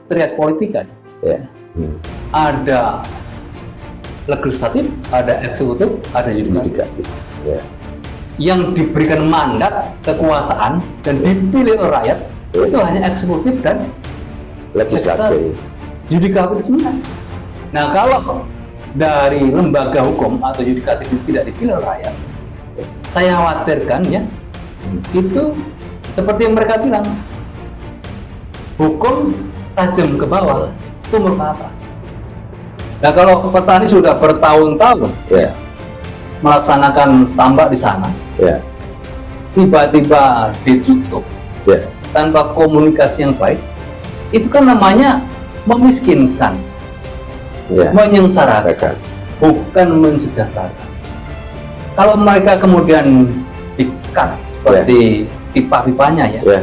trias politika. Ya. Ada legislatif, ada eksekutif, ada yudikatif. Ya. Yang diberikan mandat kekuasaan dan dipilih oleh rakyat itu hanya eksekutif dan Legislatif. yudikatif itu. Nah, kalau dari lembaga hukum atau yudikatif itu tidak dipilih oleh rakyat, saya khawatirkan ya, itu seperti yang mereka bilang, hukum tajam ke bawah, tumbuh ke atas. Nah, kalau petani sudah bertahun-tahun Ya. melaksanakan tambak di sana, Ya. tiba-tiba ditutup Ya. tanpa komunikasi yang baik, itu kan namanya memiskinkan, Ya. menyengsarakan, bukan mensejahterakan. Kalau mereka kemudian di-cut seperti pipa-pipanya ya, Ya.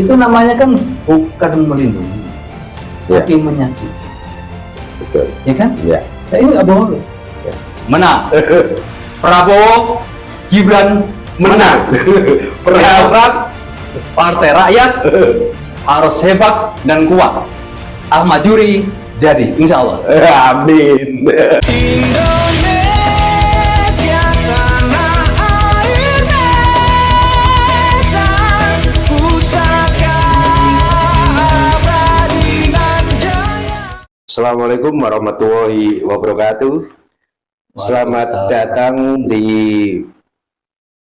itu namanya kan bukan melindungi, Ya. tapi menyakiti, Betul. ya kan? Ya. Nah, ini nggak boleh. Ya. Menang. Prabowo, Gibran Menang. Berharap Partai Rakyat harus hebat dan kuat. Ahmad Yuri jadi, insya Allah. Amin. Indonesia tanah air merah, pusaka abadi nan jaya. Assalamualaikum warahmatullahi wabarakatuh. Selamat datang di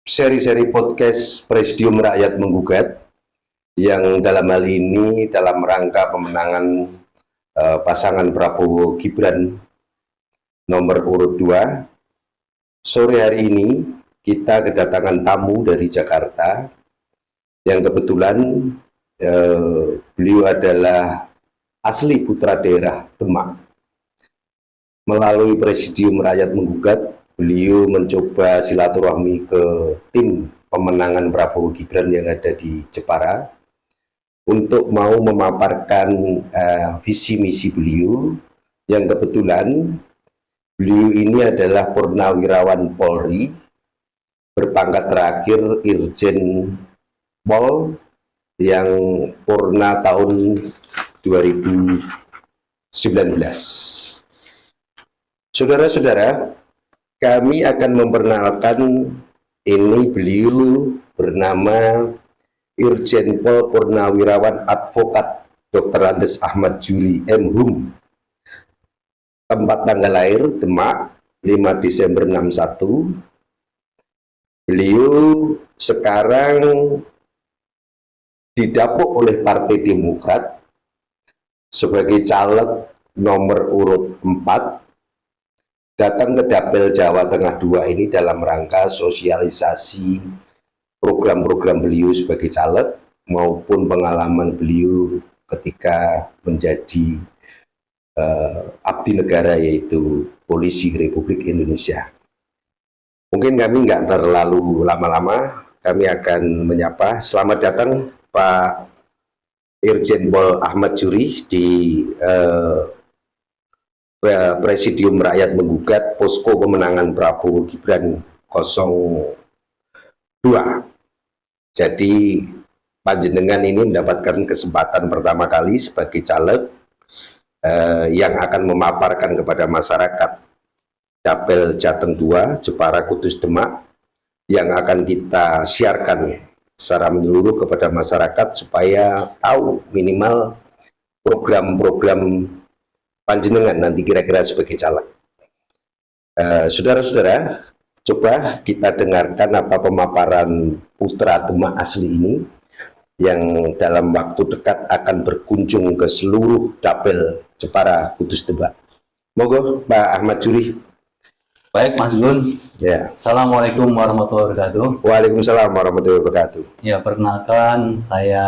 seri-seri podcast Presidium Rakyat Menggugat, yang dalam hal ini dalam rangka pemenangan pasangan Prabowo Gibran nomor urut 2. Sore hari ini kita kedatangan tamu dari Jakarta yang kebetulan beliau adalah asli putra daerah Demak. Melalui Presidium Rakyat Menggugat, beliau mencoba silaturahmi ke tim pemenangan Prabowo Gibran yang ada di Jepara untuk mau memaparkan visi misi beliau, yang kebetulan beliau ini adalah purnawirawan Polri berpangkat terakhir Irjen Pol yang purna tahun 2019. Saudara-saudara, kami akan memperkenalkan ini, beliau bernama Irjen Pol Purnawirawan Advokat Dr. Andes Ahmad Yuri M.Hum. Tempat tanggal lahir Demak 5 Desember 61. Beliau sekarang didapuk oleh Partai Demokrat sebagai caleg nomor urut 4, datang ke Dapil Jawa Tengah 2 ini dalam rangka sosialisasi program-program beliau sebagai caleg maupun pengalaman beliau ketika menjadi abdi negara, yaitu Polisi Republik Indonesia. Mungkin kami nggak terlalu lama-lama, kami akan menyapa. Selamat datang Pak Irjen Pol Ahmad Yuri di Presidium Rakyat Menggugat Posko Pemenangan Prabowo Gibran 02. Jadi panjenengan ini mendapatkan kesempatan pertama kali sebagai caleg yang akan memaparkan kepada masyarakat Dapil Jateng 2 Jepara Kudus Demak, yang akan kita siarkan secara menyeluruh kepada masyarakat supaya tahu minimal program-program panjenengan nanti kira-kira sebagai caleg. Saudara-saudara, coba kita dengarkan apa pemaparan putra Demak asli ini yang dalam waktu dekat akan berkunjung ke seluruh Dapil Jepara Kudus Demak. Monggo Pak Ahmad Yuri. Baik, Mas Gun. Ya. Assalamualaikum warahmatullahi wabarakatuh. Waalaikumsalam warahmatullahi wabarakatuh. Ya, perkenalkan saya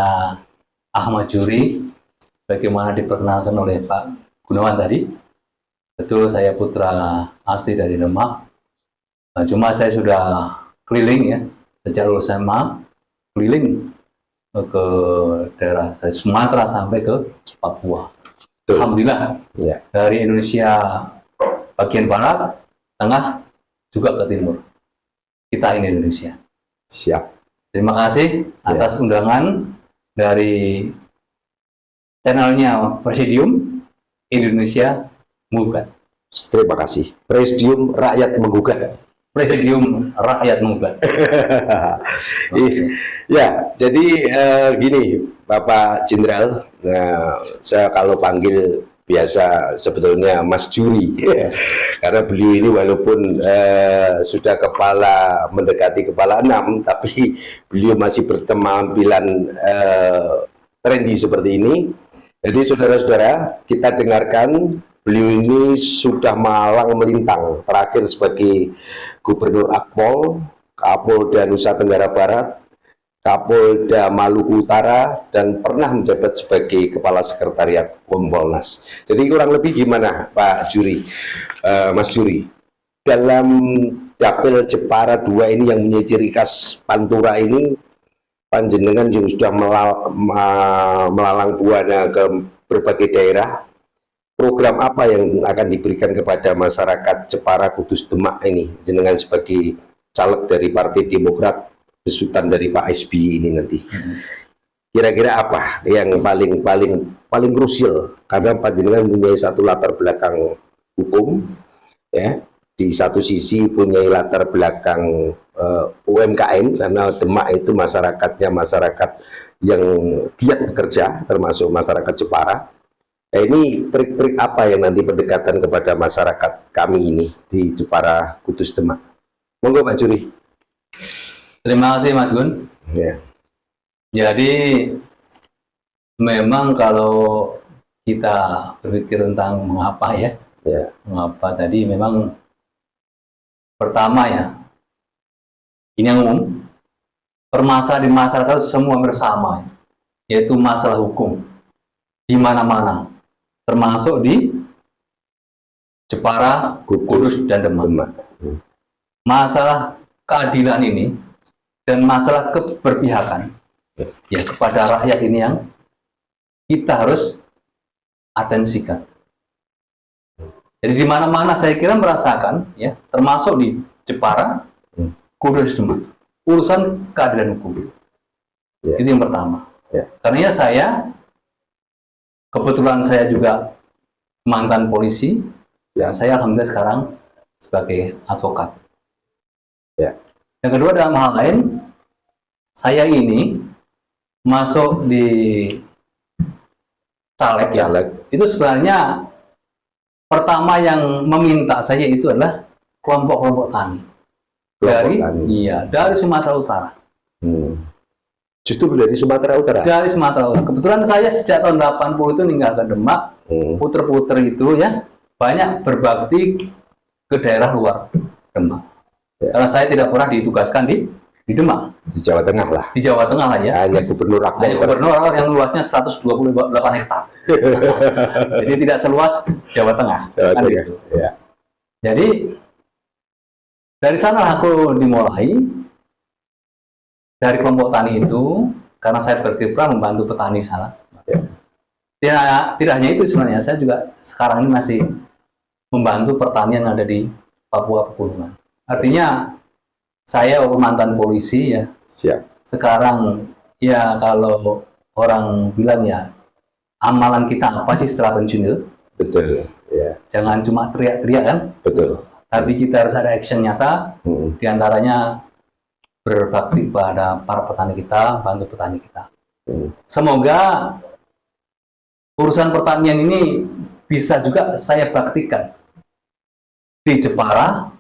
Ahmad Yuri, bagaimana diperkenalkan oleh Pak Gunawan tadi. Betul, saya putra asli dari Demak. Cuma saya sudah keliling ya, sejak lulus SMA, keliling ke daerah dari Sumatera sampai ke Papua. Betul. Alhamdulillah, Ya. dari Indonesia bagian barat, tengah, juga ke timur. Kita ini Indonesia. Siap. Terima kasih atas undangan dari channelnya Presidium Indonesia Menggugat. Terima kasih. Presidium Rakyat Menggugat. Presidium Rakyat Menggugat. Ya, jadi gini, Bapak Jenderal, nah, saya kalau panggil biasa sebetulnya Mas Juri, karena beliau ini walaupun sudah mendekati kepala 6, tapi beliau masih berpenampilan trendy seperti ini. Jadi saudara-saudara, kita dengarkan beliau ini sudah malang melintang, terakhir sebagai Gubernur Akpol, Kapolda Nusa Tenggara Barat, Kapolda Maluku Utara, dan pernah menjabat sebagai Kepala Sekretariat Kompolnas. Jadi kurang lebih gimana Pak Juri, Mas Juri, dalam Dapil Jepara 2 ini yang punya ciri khas Pantura ini, panjenengan juga sudah melalang buana ke berbagai daerah. Program apa yang akan diberikan kepada masyarakat Jepara Kudus Demak ini, jenengan sebagai caleg dari Partai Demokrat, besutan dari Pak SBY ini nanti? Kira-kira apa yang paling krusial, karena panjenengan punya satu latar belakang hukum, ya, di satu sisi punya latar belakang UMKM, karena Demak itu masyarakatnya masyarakat yang giat bekerja, termasuk masyarakat Jepara. Nah, ini trik-trik apa yang nanti pendekatan kepada masyarakat kami ini di Jepara Kudus Demak? Monggo Pak Juri. Terima kasih Mas Gun. Ya. Jadi memang kalau kita berpikir tentang mengapa ya, mengapa tadi memang pertama ya, ini yang umum, permasalahan di masyarakat semua bersama, yaitu masalah hukum di mana-mana, termasuk di Jepara, Kudus, dan Demak. Masalah keadilan ini dan masalah keberpihakan ya kepada rakyat ini yang kita harus atensikan. Jadi di mana-mana saya kira merasakan ya, termasuk di Jepara, Kudus, Demak, urusan keadilan hukum. Itu yang pertama. Karena saya kebetulan saya juga mantan polisi, dan saya alhamdulillah sekarang sebagai advokat. Yang kedua, dalam hal lain, saya ini masuk di caleg, itu sebenarnya pertama yang meminta saya itu adalah kelompok-kelompok tani dari Sumatera Utara. Justru dari Sumatera Utara? Dari Sumatera Utara. Kebetulan saya sejak tahun 80 itu meninggalkan Demak, puter-puter itu ya, banyak berbakti ke daerah luar Demak. Karena saya tidak pernah ditugaskan di Demak. Di Jawa Tengah lah. Di Jawa Tengah lah ya. Hanya gubernur yang luasnya 128 hektar. Jadi tidak seluas Jawa Tengah. Kan gitu. Jadi dari sana aku dimulai, dari kelompok tani itu, karena saya berkiprah membantu petani sana. Tidak hanya itu sebenarnya, saya juga sekarang ini masih membantu pertanian yang ada di Papua Pegunungan. Artinya saya mantan polisi ya. Sekarang ya kalau orang bilang ya, amalan kita apa sih setelah pensiun? Betul. Jangan cuma teriak-teriak kan? Betul. Tapi kita harus ada action nyata. Diantaranya berbakti pada para petani kita, bantu petani kita. Semoga urusan pertanian ini bisa juga saya baktikan di Jepara,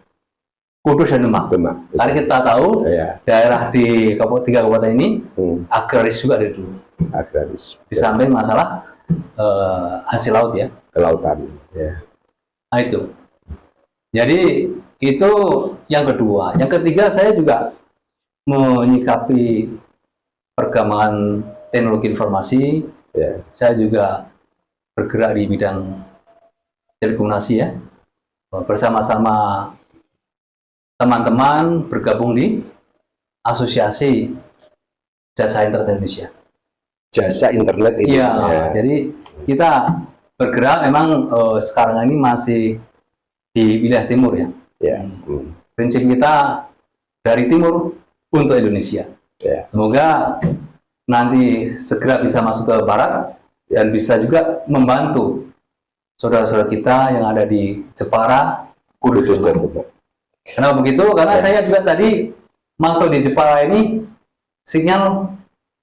Kudus, dan Demak. Karena kita tahu daerah di tiga kabupaten ini agraris juga dari dulu. Agraris. Di samping masalah hasil laut ya. Kelautan. Nah itu. Jadi itu yang kedua. Yang ketiga, saya juga menyikapi perkembangan teknologi informasi. Saya juga bergerak di bidang telekomunikasi ya, bersama-sama teman-teman bergabung di Asosiasi Jasa Internet Indonesia. Jasa Internet Indonesia. Iya, jadi kita bergerak memang sekarang ini masih di wilayah timur ya. Prinsip kita dari timur untuk Indonesia. Semoga nanti segera bisa masuk ke barat dan bisa juga membantu saudara-saudara kita yang ada di Jepara, Kudus dan Demak. Kenapa begitu? Karena saya juga tadi masuk di Jepara ini sinyal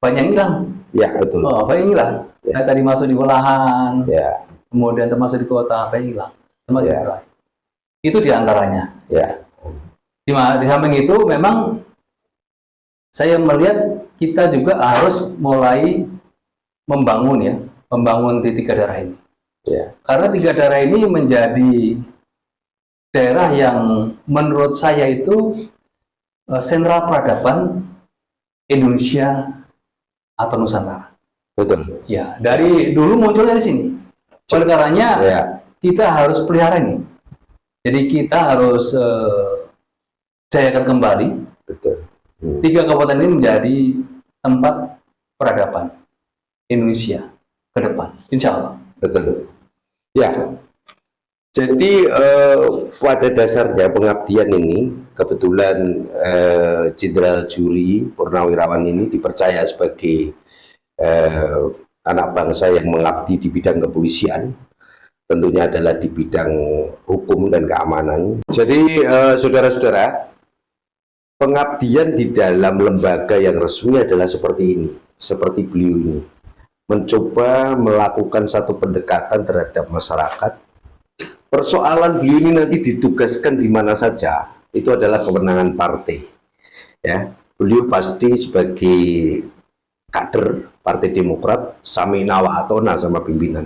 banyak hilang. Ya, betul. Banyak hilang. Ya. Saya tadi masuk di Welahan, Ya, kemudian termasuk di kota, banyak hilang. Termasuk Ya. di Jepara. Itu diantaranya. ya, Di samping itu memang saya melihat kita juga harus mulai membangun di 3 daerah ini. ya, Karena 3 daerah ini menjadi daerah yang menurut saya itu sentral peradaban Indonesia atau Nusantara. betul. Ya, dari dulu muncul dari sini. Oleh karenanya Ya, kita harus pelihara ini. Jadi kita harus jayakan kembali betul. 3 kabupaten ini menjadi tempat peradaban Indonesia ke depan, insya Allah. Betul. Ya. Jadi pada dasarnya pengabdian ini kebetulan Jenderal Juri Purnawirawan ini dipercaya sebagai anak bangsa yang mengabdi di bidang kepolisian, tentunya adalah di bidang hukum dan keamanan. Jadi saudara-saudara, pengabdian di dalam lembaga yang resmi adalah seperti ini, seperti beliau ini, mencoba melakukan satu pendekatan terhadap masyarakat. Persoalan beliau ini nanti ditugaskan di mana saja, itu adalah kewenangan partai. Ya, beliau pasti sebagai kader Partai Demokrat, samina wa atona sama pimpinan.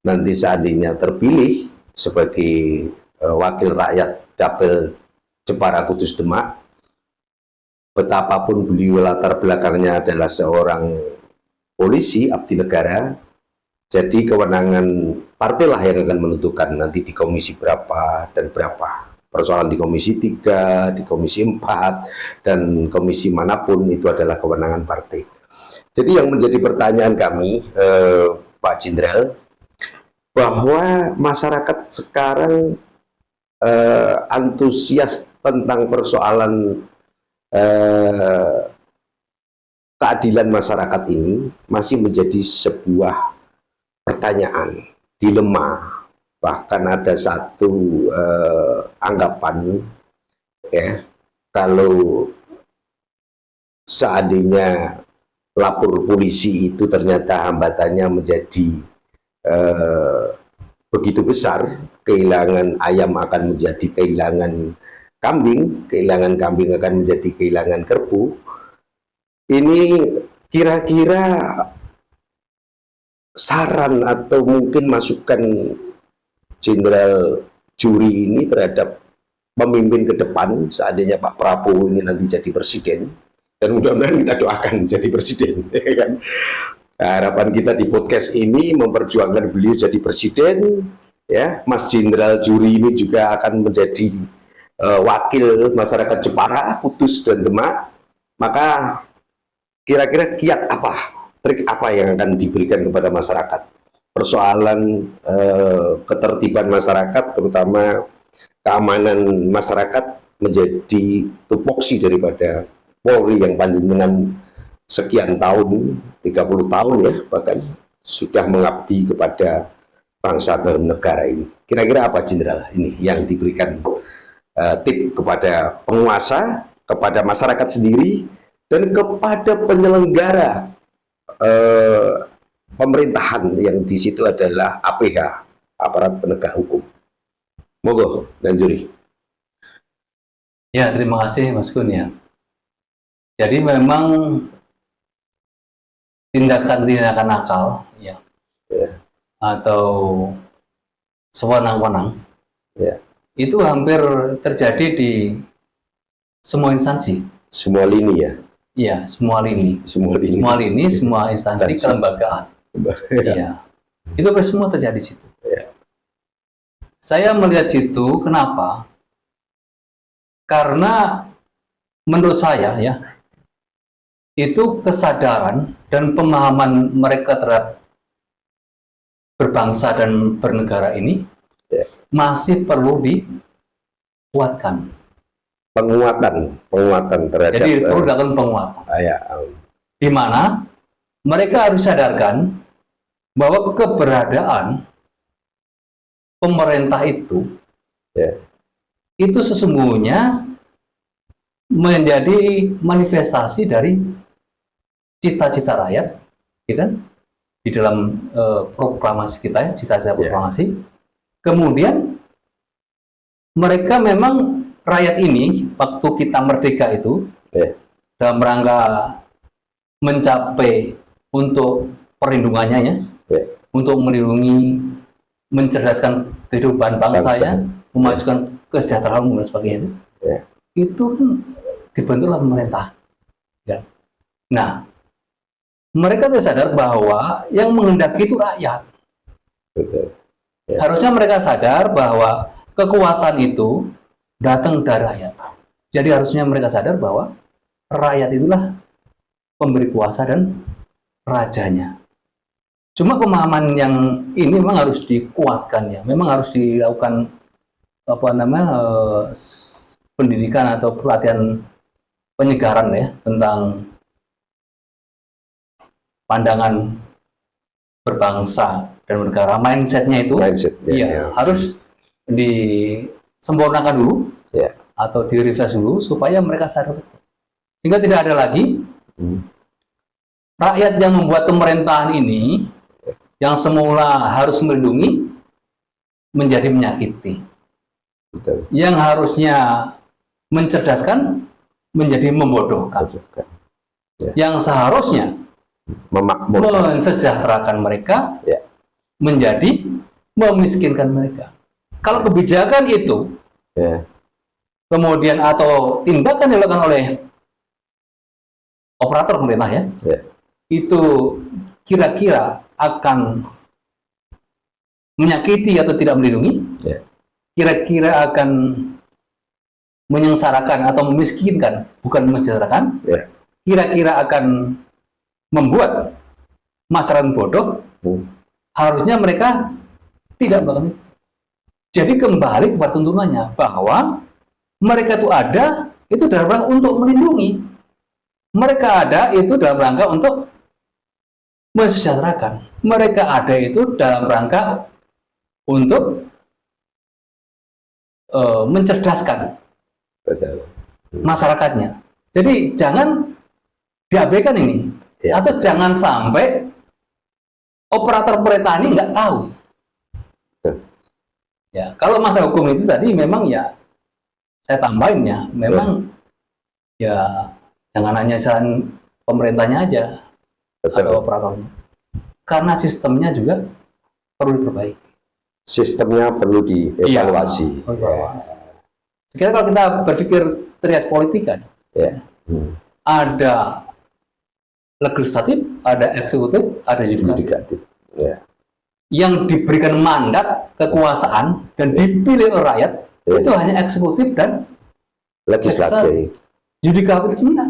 Nanti seandainya terpilih sebagai wakil rakyat Dapil Jepara Kudus Demak, betapapun beliau latar belakangnya adalah seorang polisi abdi negara, jadi kewenangan partai lah yang akan menentukan nanti di komisi berapa dan berapa. Persoalan di komisi 3, di komisi 4, dan komisi manapun itu adalah kewenangan partai. Jadi yang menjadi pertanyaan kami, Pak Jenderal, bahwa masyarakat sekarang antusias tentang persoalan keadilan masyarakat ini masih menjadi sebuah pertanyaan, dilema. Bahkan ada satu anggapan, ya, kalau seandainya lapor polisi itu ternyata hambatannya menjadi begitu besar, kehilangan ayam akan menjadi kehilangan kehilangan kambing akan menjadi kehilangan kerbau. Ini kira-kira saran atau mungkin masukan Jenderal Juri ini terhadap pemimpin ke depan, seandainya Pak Prabowo ini nanti jadi presiden, dan mudah-mudahan kita doakan jadi presiden, ya kan? Nah, harapan kita di podcast ini memperjuangkan beliau jadi presiden, ya. Mas Jenderal Juri ini juga akan menjadi wakil masyarakat Jepara, Kudus dan Demak. Maka kira-kira kiat apa, trik apa yang akan diberikan kepada masyarakat? Persoalan ketertiban masyarakat, terutama keamanan masyarakat, menjadi tupoksi daripada Polri yang panjenengan sekian tahun, 30 tahun ya, bahkan sudah mengabdi kepada bangsa dan negara ini. Kira-kira apa Jenderal ini yang diberikan tip kepada penguasa, kepada masyarakat sendiri, dan kepada penyelenggara pemerintahan yang di situ adalah APH, aparat penegak hukum. Monggo, dan Juri. Ya, terima kasih Mas Gun ya. Jadi memang tindakan-tindakan nakal ya, atau sewenang-wenang Ya. itu hampir terjadi di semua instansi. Semua lini ya. Iya, semua lini. Semua lini. Semua lini, semua instansi kelembagaan. Iya. Itu semua terjadi di situ. Ya. Saya melihat situ, kenapa? Karena menurut saya ya, itu kesadaran dan pemahaman mereka terhadap berbangsa dan bernegara ini masih perlu dikuatkan. Penguatan terhadap. Jadi perlu dilakukan penguatan. Ya. Di mana mereka harus sadarkan bahwa keberadaan pemerintah itu itu sesungguhnya menjadi manifestasi dari cita-cita rakyat, ya kan? Di dalam proklamasi kita, ya, cita-cita proklamasi. Kemudian mereka memang rakyat ini waktu kita merdeka itu dalam rangka mencapai untuk perlindungannya, ya, untuk melindungi, mencerdaskan kehidupan bangsanya, memajukan kesejahteraan umum dan sebagainya itu kan dibentuklah pemerintah. Ya. Nah, mereka tidak sadar bahwa yang menghendaki itu rakyat. Betul. Ya. Harusnya mereka sadar bahwa kekuasaan itu datang dari rakyat. Jadi harusnya mereka sadar bahwa rakyat itulah pemberi kuasa dan rajanya. Cuma pemahaman yang ini memang harus dikuatkan, ya. Memang harus dilakukan pendidikan atau pelatihan penyegaran, ya, tentang pandangan berbangsa dan bernegara. Mindsetnya itu harus disempurnakan dulu, atau direfresh dulu supaya mereka sadar, sehingga tidak ada lagi rakyat yang membuat pemerintahan ini yang semula harus melindungi menjadi menyakiti. Betul. Yang harusnya mencerdaskan menjadi membodohkan. Yang seharusnya memakmurkan, mensejahterakan mereka menjadi memiskinkan mereka. Kalau kebijakan itu kemudian atau tindakan dilakukan oleh operator pemerintah, ya, itu kira-kira akan menyakiti atau tidak melindungi, kira-kira akan menyengsarakan atau memiskinkan, bukan mensejahterakan, kira-kira akan membuat masyarakat bodoh, harusnya mereka tidak melakukan itu. Jadi kembali kepada tuntunannya bahwa mereka itu ada itu dalam rangka untuk melindungi, mereka ada itu dalam rangka untuk mensejahterakan, mereka ada itu dalam rangka untuk mencerdaskan masyarakatnya. Jadi jangan diabaikan ini, atau jangan sampai operator pemerintah ini nggak tahu. Ya, kalau masalah hukum itu tadi memang, ya, saya tambahin, ya, memang ya jangan hanya jalan pemerintahnya aja atau operatornya, karena sistemnya juga perlu diperbaiki. Sistemnya perlu dievaluasi. Sekiranya kalau kita berpikir trias politik, kan, ada legislatif, ada eksekutif, ada yudikatif. Yang diberikan mandat kekuasaan dan dipilih oleh rakyat itu hanya eksekutif dan legislatif. Yudikatif itu enggak.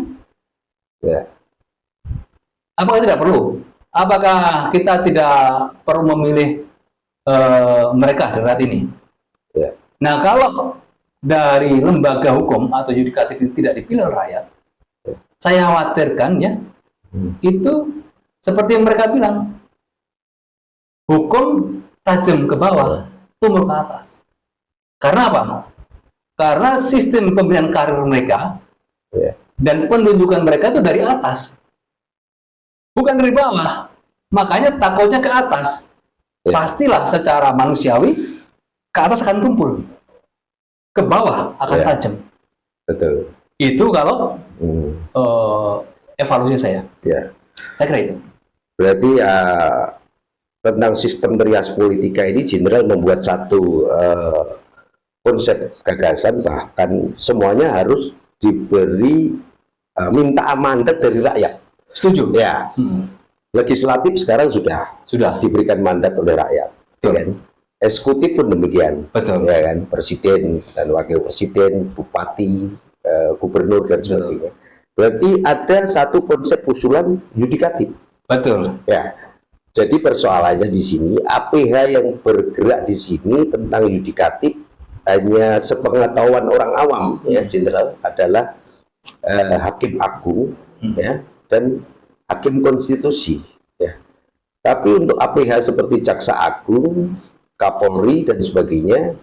Apakah tidak perlu? Apakah kita tidak perlu memilih mereka dari rakyat ini? Nah, kalau dari lembaga hukum atau yudikatif itu tidak dipilih oleh rakyat, saya khawatirkan, ya, itu seperti yang mereka bilang, hukum tajam ke bawah, tumbuh ke atas. Karena apa? Karena sistem pemberian karir mereka dan penunjukan mereka itu dari atas, bukan dari bawah. Makanya takutnya ke atas. Pastilah secara manusiawi ke atas akan tumpul, ke bawah akan tajam. Betul. Itu kalau evaluasi saya. Saya kira itu. Berarti tentang sistem trias politika ini Jenderal membuat satu konsep gagasan, bahkan semuanya harus diberi minta mandat dari rakyat. Setuju. Ya. Legislatif sekarang sudah diberikan mandat oleh rakyat. Kan? Eksekutif pun demikian. Betul. Ya kan, presiden dan wakil presiden, bupati, gubernur dan sebagainya. Berarti ada satu konsep usulan yudikatif. Betul. Ya. Jadi persoalannya di sini APH yang bergerak di sini tentang yudikatif hanya sepengetahuan orang awam, ya, Jenderal, adalah hakim agung, ya, dan hakim konstitusi, ya. Tapi untuk APH seperti Jaksa Agung, Kapolri dan sebagainya,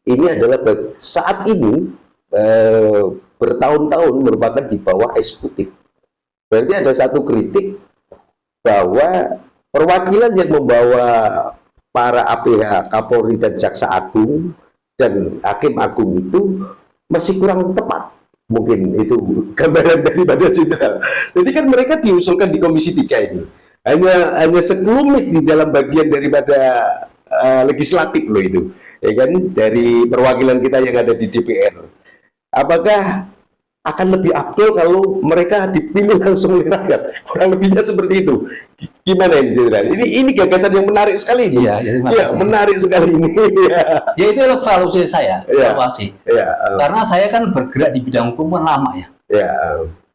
ini adalah saat ini bertahun-tahun merupakan di bawah eksekutif. Berarti ada satu kritik bahwa perwakilan yang membawa para APH, Kapolri dan Jaksa Agung dan Hakim Agung itu masih kurang tepat. Mungkin itu gambaran daripada jenderal. Jadi kan mereka diusulkan di Komisi 3 ini. Hanya sekelumit di dalam bagian daripada legislatif loh itu. Ya kan, dari perwakilan kita yang ada di DPR. Apakah akan lebih afdol kalau mereka dipilih langsung oleh rakyat? Kurang lebihnya seperti itu. Gimana ini, Jenderal? Ini gagasan yang menarik sekali ini. Iya, Ya, menarik sekali ini. Ya itu evaluasi saya, Ya. evaluasi. Ya, Karena saya kan bergerak di bidang hukum kan lama ya, ya,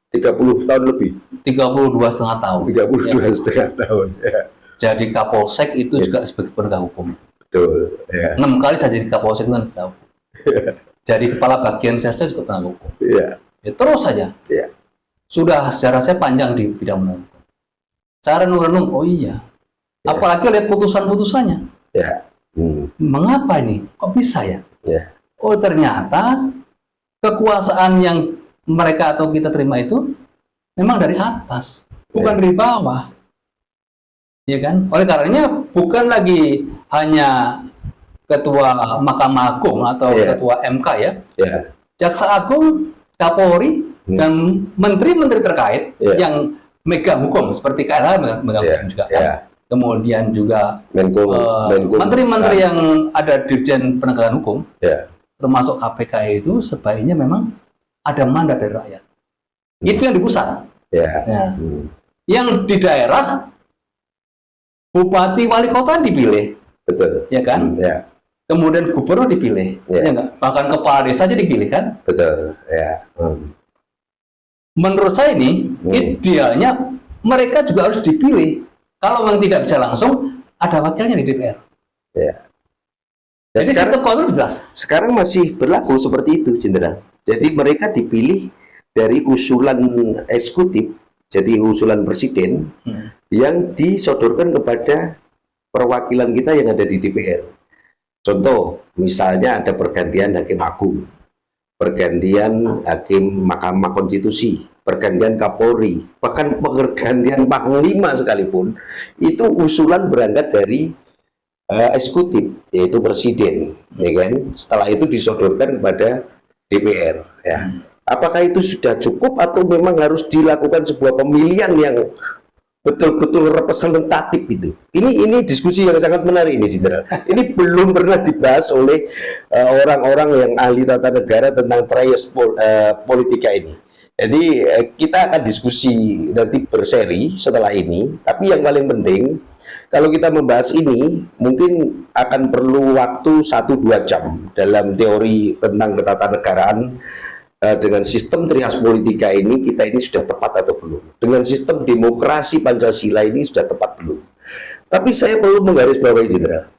30 tahun lebih. 32,5 tahun. 32,5 tahun. Ya, Jadi Kapolsek itu juga sebagai penegak hukum. betul. Ya, 6 kali saya jadi Kapolsek itu kan penegak hukum. Jadi kepala bagian saya juga penegak hukum. ya, Ya terus saja. ya, Sudah sejarah saya panjang di bidang penegak hukum. Saya renung-renung, oh iya. Ya. Apalagi lihat putusan-putusannya. ya. Mengapa ini? Kok bisa ya? Ya. Oh ternyata kekuasaan yang mereka atau kita terima itu memang dari atas, bukan dari bawah. Ya kan? Oleh karenanya bukan lagi hanya ketua Mahkamah Agung atau Ya. ketua MK ya, Ya, Jaksa Agung, Kapolri, dan menteri-menteri terkait Ya. yang megang hukum seperti KLH megang Ya. hukum juga kan. Ya. Kemudian juga Menko, menteri-menteri yang ada dirjen penegakan hukum, Ya. termasuk KPK itu sebaiknya memang ada mandat dari rakyat. Itu yang di pusat. Ya. Ya. Yang di daerah, bupati wali kota dipilih, Betul. ya kan? Ya, Kemudian gubernur dipilih, Ya. ya enggak? Bahkan kepala desa aja dipilih kan? betul. Ya. Menurut saya ini idealnya mereka juga harus dipilih. Kalau memang tidak bisa langsung, ada wakilnya di DPR. Ya. Ya, Jadi sistem kontrol jelas. sekarang masih berlaku seperti itu, Jenderal. Jadi mereka dipilih dari usulan eksekutif, jadi usulan presiden yang disodorkan kepada perwakilan kita yang ada di DPR. Contoh, misalnya ada pergantian Hakim Agung, pergantian Hakim Mahkamah Konstitusi, pergantian Kapolri, bahkan pergantian Panglima sekalipun, itu usulan berangkat dari eksekutif, yaitu presiden, ya kan? Setelah itu disodorkan kepada DPR. Ya. Apakah itu sudah cukup atau memang harus dilakukan sebuah pemilihan yang betul-betul representatif itu? Ini diskusi yang sangat menarik ini, Jenderal. Ini belum pernah dibahas oleh orang-orang yang ahli tata negara tentang trias politika ini. Jadi kita akan diskusi nanti berseri setelah ini. Tapi yang paling penting, kalau kita membahas ini, mungkin akan perlu waktu 1-2 jam dalam teori tentang ketatanegaraan. Dengan sistem trias politika ini, kita ini sudah tepat atau belum? Dengan sistem demokrasi Pancasila ini sudah tepat belum? Tapi saya perlu menggarisbawahi, Jenderal.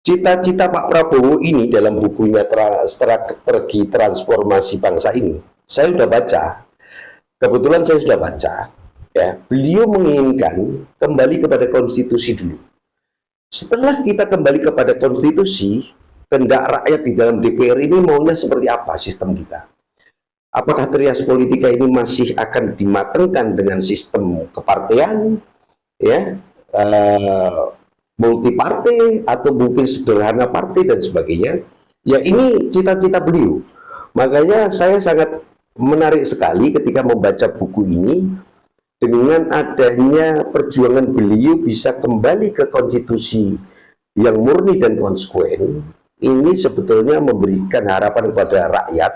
Cita-cita Pak Prabowo ini dalam bukunya Strategi Transformasi Bangsa ini, saya sudah baca. Kebetulan saya sudah baca. Ya, beliau menginginkan kembali kepada konstitusi dulu. Setelah kita kembali kepada konstitusi, kehendak rakyat di dalam DPR ini maunya seperti apa sistem kita? Apakah trias politika ini masih akan dimatangkan dengan sistem kepartean, ya, multipartai, atau mungkin sederhana partai dan sebagainya? Ya, ini cita-cita beliau. Makanya saya sangat menarik sekali ketika membaca buku ini, dengan adanya perjuangan beliau bisa kembali ke konstitusi yang murni dan konsekuen. Ini sebetulnya memberikan harapan kepada rakyat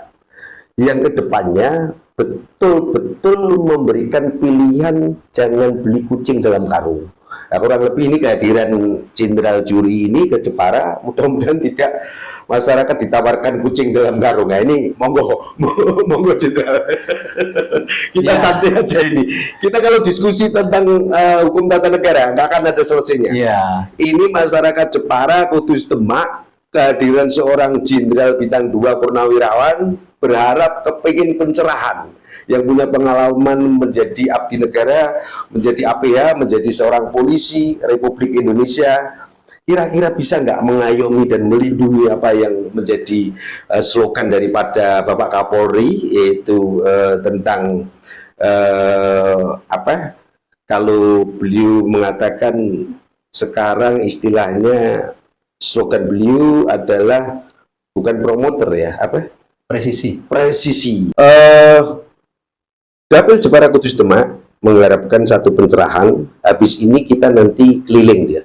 yang kedepannya betul-betul memberikan pilihan, jangan beli kucing dalam karung. Nah, kurang lebih ini kehadiran Jenderal Juri ini ke Jepara, mudah-mudahan tidak masyarakat ditawarkan kucing dalam karung. Nah, ini monggo Jenderal. Kita santai aja ini. Kita kalau diskusi tentang hukum tata negara nggak akan ada selesainya. Ya. Ini masyarakat Jepara, Kudus, Demak, kehadiran seorang Jenderal Bintang 2 Purnawirawan berharap kepingin pencerahan, yang punya pengalaman menjadi abdi negara, menjadi APH, menjadi seorang polisi Republik Indonesia, kira-kira bisa nggak mengayomi dan melindungi apa yang menjadi slogan daripada Bapak Kapolri, yaitu tentang apa, kalau beliau mengatakan sekarang istilahnya slogan beliau adalah bukan promoter ya, apa? Presisi. Presisi. Dapil Jepara Kudus Demak mengharapkan satu pencerahan. Habis ini kita nanti keliling dia.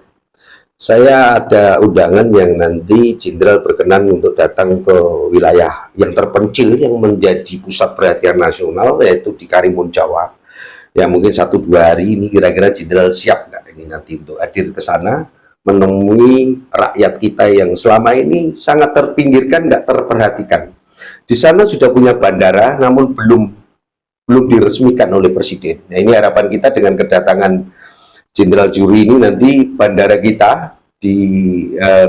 Saya ada undangan yang nanti Jenderal berkenan untuk datang ke wilayah yang terpencil yang menjadi pusat perhatian nasional, yaitu di Karimun Jawa. Ya mungkin 1-2 hari ini kira-kira Jenderal siap nggak ini nanti untuk hadir ke sana, menemui rakyat kita yang selama ini sangat terpinggirkan, nggak terperhatikan. Di sana sudah punya bandara, namun belum diresmikan oleh Presiden. Nah, ini harapan kita dengan kedatangan Jenderal Juri ini, nanti bandara kita di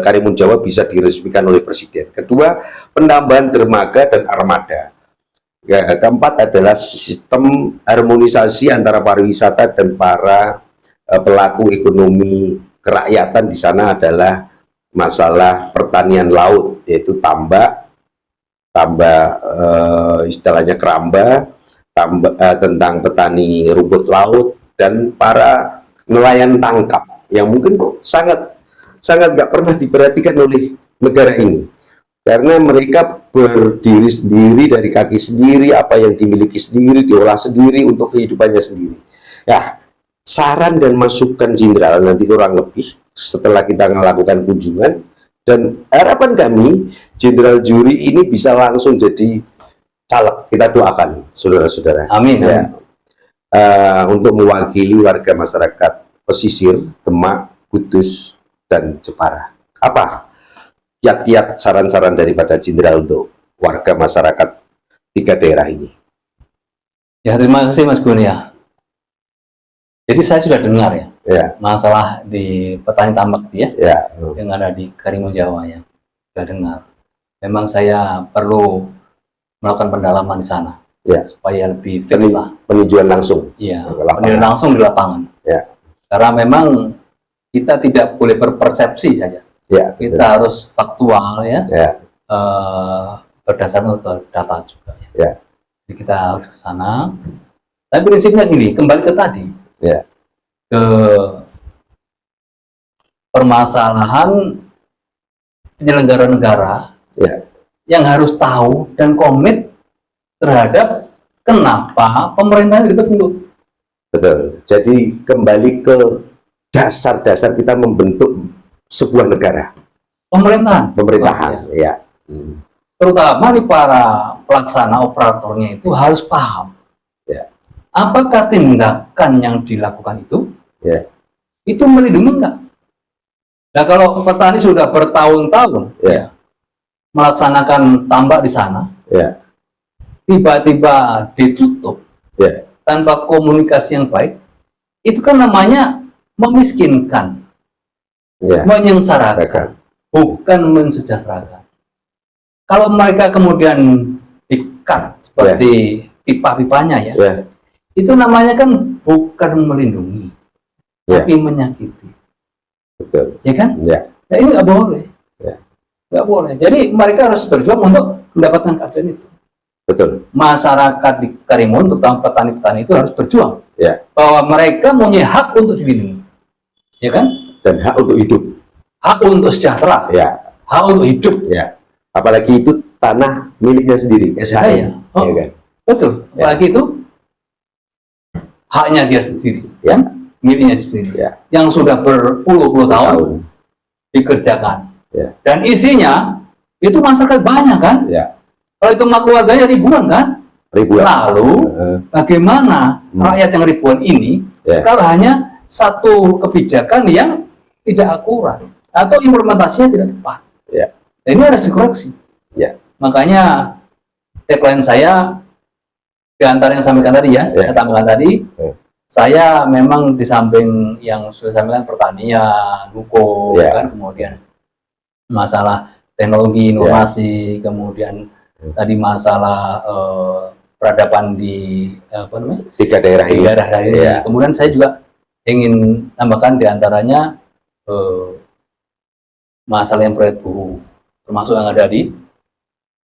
Karimun Jawa bisa diresmikan oleh Presiden. Kedua, penambahan dermaga dan armada. Ya, keempat adalah sistem harmonisasi antara pariwisata dan para pelaku ekonomi kerakyatan di sana adalah masalah pertanian laut, yaitu tambak istilahnya keramba, tentang petani rumput laut dan para nelayan tangkap yang mungkin sangat nggak pernah diperhatikan oleh negara ini, karena mereka berdiri sendiri dari kaki sendiri, apa yang dimiliki sendiri diolah sendiri untuk kehidupannya sendiri. Ya, saran dan masukan Jenderal nanti kurang lebih setelah kita melakukan kunjungan, dan harapan kami Jenderal Juri ini bisa langsung jadi caleg. Kita doakan saudara-saudara. Amin. Ya. Untuk mewakili warga masyarakat pesisir Demak, Kudus, dan Jepara. Apa kiat-kiat saran-saran daripada Jenderal untuk warga masyarakat 3 daerah ini? Ya, terima kasih Mas Gunia. Jadi saya sudah dengar Ya, masalah di petani tambak ya, ya, yang ada di Karimun Jawa ya. Sudah dengar. Memang saya perlu melakukan pendalaman di sana. Ya. Supaya lebih fix lah. peninjauan langsung. Iya, Ke lapangan. peninjauan langsung di lapangan. Ya. Karena memang kita tidak boleh berpersepsi saja. Ya, Kita harus faktual ya. Ya. Berdasarkan ke data juga. Ya. Jadi kita harus ke sana. Tapi prinsipnya gini, kembali ke tadi. Ya. Ke permasalahan penyelenggara negara Ya. yang harus tahu dan komit terhadap kenapa pemerintahan dibentuk. Betul. Jadi kembali ke dasar-dasar kita membentuk sebuah negara, Oh, pemerintahan. Ya. Terutama di para pelaksana operatornya itu harus paham. Ya. Apakah tindakan yang dilakukan itu, Ya. itu melindungi enggak? Nah, kalau petani sudah bertahun-tahun Ya. melaksanakan tambak di sana, Ya. tiba-tiba ditutup Ya. tanpa komunikasi yang baik, itu kan namanya memiskinkan, Ya. menyengsarakan, bukan mensejahterakan. Kalau mereka kemudian di-cut seperti pipa-pipanya ya, Ya. itu namanya kan bukan melindungi, Ya. tapi menyakiti, Betul. ya kan? Ya. Nah, ini nggak boleh, Ya. nggak boleh. Jadi mereka harus berjuang untuk mendapatkan keadaan itu. Betul. Masyarakat di Karimun, terutama petani-petani itu harus berjuang Ya. bahwa mereka punya hak untuk dilindungi, ya kan? Dan hak untuk hidup. Hak untuk sejahtera, Ya. hak untuk hidup. Ya. Apalagi itu tanah miliknya sendiri, SHM. Ya. Oh, Ya kan? betul. Ya. Apalagi itu haknya dia sendiri, Ya. miliknya sendiri, Ya. yang sudah berpuluh-puluh tahun Tahun. dikerjakan. Ya. Dan isinya itu masyarakat banyak kan? Ya. Kalau itu keluarganya ribuan kan? Ribuan. Lalu bagaimana rakyat yang ribuan ini Ya. kalau hanya satu kebijakan yang tidak akurat atau implementasinya tidak tepat? Ya. Nah, ini harus dikoreksi. Ya. Makanya tagline saya di antara yang sampaikan tadi ya, Ya. saya tambahkan tadi, saya memang di samping yang sudah sampaikan pertanian, hukum, Ya. kan, kemudian masalah teknologi, inovasi, kemudian tadi masalah peradaban di apa namanya, 3 daerah di ini. daerah ini. Ya. Kemudian saya juga ingin tambahkan diantaranya masalah yang proyek buruh, termasuk yang ada di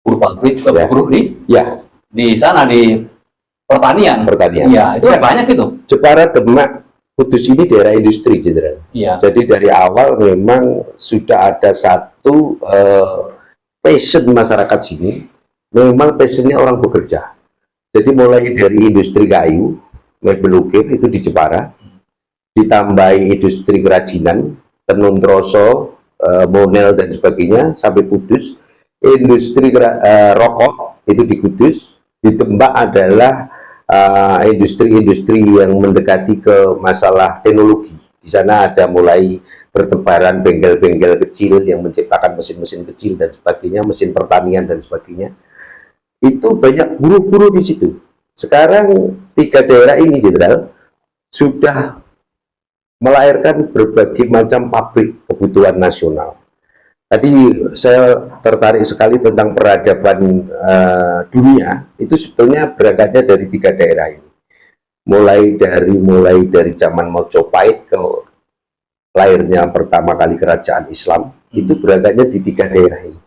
buruh pabrik, Ya. buruh Ya, di sana di pertanian. pertanian. Iya, itu Ya. banyak itu. Jepara, Demak, Kudus ini daerah industri, Jenderal. Iya. Jadi dari awal memang sudah ada satu passion masyarakat sini, memang passionnya orang bekerja. Jadi mulai dari industri kayu, mebel ukir itu di Jepara, ditambahi industri kerajinan, tenun troso, monel dan sebagainya sampai Kudus. Industri rokok itu di Kudus. Di Tembak adalah industri-industri yang mendekati ke masalah teknologi. Di sana ada mulai bertebaran bengkel-bengkel kecil yang menciptakan mesin-mesin kecil dan sebagainya, mesin pertanian dan sebagainya. Itu banyak buruh-buruh di situ. Sekarang 3 daerah ini, Jenderal, sudah melahirkan berbagai macam pabrik kebutuhan nasional. Tadi saya tertarik sekali tentang peradaban dunia, itu sebetulnya berangkatnya dari 3 daerah ini. Mulai dari zaman Mojopahit ke lahirnya pertama kali kerajaan Islam, itu berangkatnya di 3 daerah ini.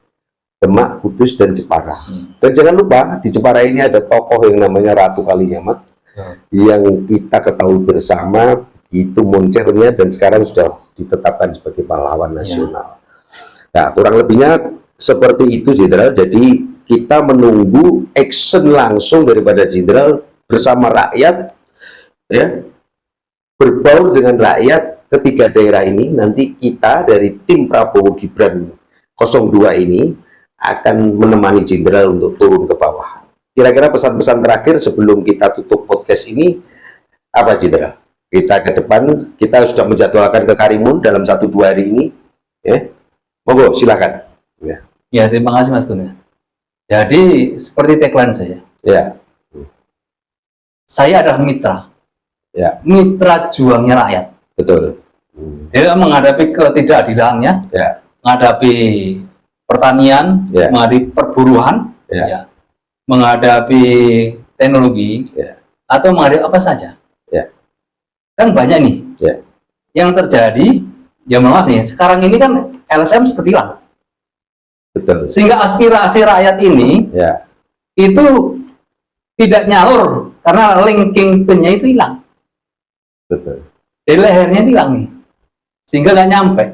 Demak, Kudus, dan Jepara. Dan jangan lupa, di Jepara ini ada tokoh yang namanya Ratu Kalinyamat, yang kita ketahui bersama, itu moncernya dan sekarang sudah ditetapkan sebagai pahlawan nasional. Nah, kurang lebihnya seperti itu, Jenderal. Jadi kita menunggu action langsung daripada Jenderal bersama rakyat, ya, berbaur dengan rakyat ketiga daerah ini. Nanti kita dari tim Prabowo Gibran 02 ini akan menemani Jenderal untuk turun ke bawah. Kira-kira pesan-pesan terakhir sebelum kita tutup podcast ini apa, Jenderal? Kita ke depan, kita sudah menjadwalkan ke Karimun dalam 1-2 hari ini, ya. Monggo, silakan. Ya. Ya, terima kasih Mas Gun. Jadi seperti tagline saya. Ya. Saya adalah mitra. Ya. Mitra juangnya rakyat. Betul. Dia menghadapi ketidakadilannya, Ya. menghadapi pertanian, Ya. menghadapi perburuan, Ya. ya, menghadapi teknologi, Ya. atau menghadapi apa saja. Ya. Kan banyak nih. Ya. Yang terjadi, ya maaf nih, sekarang ini kan LSM seperti hilang. Betul. Sehingga aspirasi rakyat ini Ya. itu tidak nyalur karena linking pin-nya itu hilang. Betul. Di lehernya itu hilang nih. Sehingga nggak nyampe.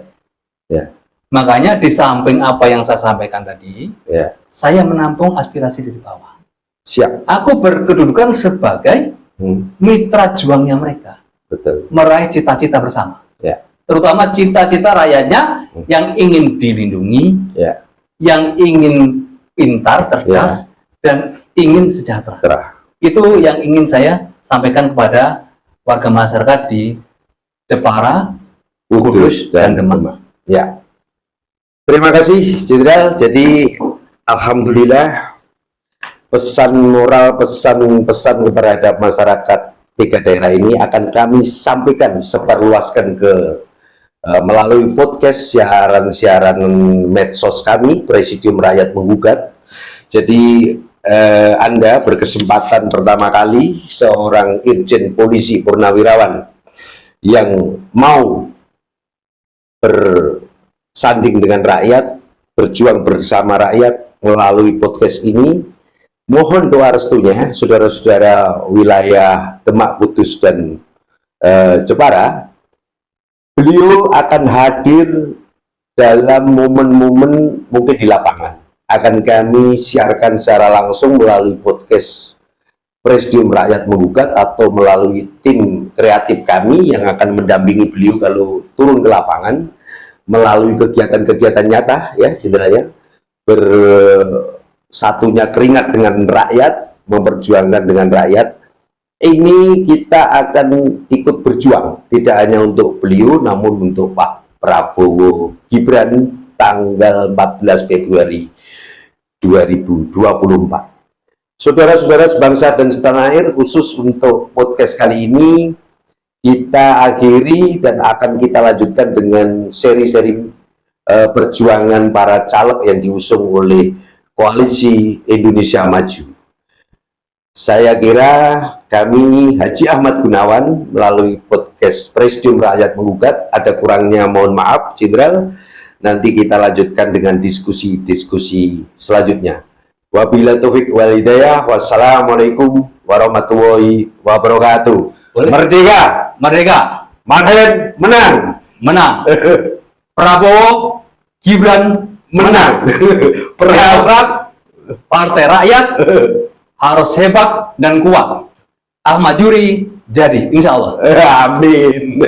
Ya. Makanya di samping apa yang saya sampaikan tadi, Ya. saya menampung aspirasi dari bawah. Siap. Aku berkedudukan sebagai mitra juangnya mereka, Betul. meraih cita-cita bersama. Ya. Terutama cita-cita rakyatnya yang ingin dilindungi, Ya. yang ingin pintar, cerdas, dan ingin sejahtera. Terah. Itu yang ingin saya sampaikan kepada warga masyarakat di Jepara, Kudus, dan Demak. Ya. Terima kasih, Jenderal. Jadi, alhamdulillah, pesan moral, pesan-pesan terhadap masyarakat 3 daerah ini akan kami sampaikan, sebarluaskan ke melalui podcast, siaran-siaran medsos kami, Presidium Rakyat Menggugat. Jadi Anda berkesempatan pertama kali seorang Irjen Polisi Purnawirawan yang mau bersanding dengan rakyat, berjuang bersama rakyat melalui podcast ini. Mohon doa restunya, saudara-saudara wilayah Demak, Kudus, dan Jepara. Beliau akan hadir dalam momen-momen mungkin di lapangan. Akan kami siarkan secara langsung melalui podcast Presidium Rakyat Menggugat atau melalui tim kreatif kami yang akan mendampingi beliau kalau turun ke lapangan melalui kegiatan-kegiatan nyata, ya, sebenarnya bersatunya keringat dengan rakyat, memperjuangkan dengan rakyat. Ini kita akan ikut berjuang, tidak hanya untuk beliau, namun untuk Pak Prabowo Gibran tanggal 14 Februari 2024. Saudara-saudara sebangsa dan setanah air, khusus untuk podcast kali ini, kita akhiri dan akan kita lanjutkan dengan seri-seri perjuangan para caleg yang diusung oleh Koalisi Indonesia Maju. Saya kira kami Haji Ahmad Gunawan melalui podcast Presidium Rakyat Menggugat, ada kurangnya mohon maaf, Jenderal. Nanti kita lanjutkan dengan diskusi-diskusi selanjutnya. Wabillahi taufik wal hidayah. Wassalamualaikum warahmatullahi wabarakatuh. Boleh. Merdeka, Merdeka, Marhen menang, menang. Prabowo, Gibran, menang. Demokrat, Partai Rakyat harus hebat dan kuat. Ahmad Yuri jadi, insya Allah. Amin.